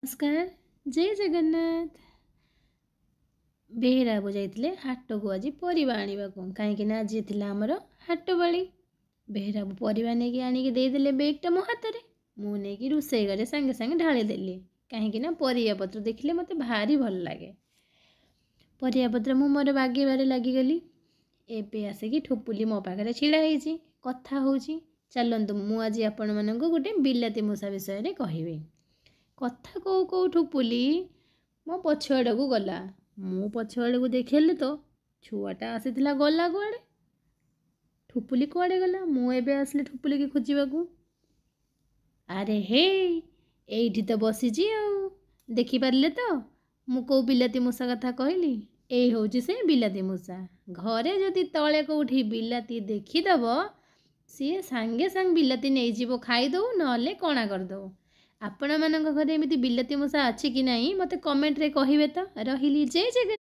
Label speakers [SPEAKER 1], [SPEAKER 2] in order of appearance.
[SPEAKER 1] नमस्कार। जय जगन्नाथ। बेहेरा बाबू जाइए हाट को आज परिवा आने कहीं आज थिला आमर हाट बाड़ी। बेहेरा बाबू परिवा नहीं आनिक देदेले बेगटा मो हाथ में मुझे रोसे घरे सांगे सांगे ढालीदेली कहीं परिया पत्र देखले मत भारी भल लगे। परिया पत्र मु मोर बागेबारे लगिगली। एबे आसिकी ठुपुली मो पाखे छिड़ा होती कथा हूँ। चलतु मु आज आपण मानक गोटे बिलाती मूषा विषय में कहबी। कथा कौ कौ ठुपुली मो पछआड़ को गला। मो पछआड़ को देखिले तो छुआटा आसीथिला गला कुआड़े। ठुपुली कुआड़े गला मु एबे आसले ठुपुली की खोजिबाकू। अरे हे एइठी तो बसीजी आ देखि पारले तो मु को बिलाती मूषा कथा कहली। ए होउची से बिलाती मूषा। घरे जदि तले कोठी बिलाती देखिदब सी सांगे सांग बिलाती नहीं जीवो खाईदो नले कणा करदो। आपण मानक घरे एमिति बिलाती मूषा अछि कि नहीं मते कमेंट रे कहिबे तो। रहिली जय जगन्नाथ।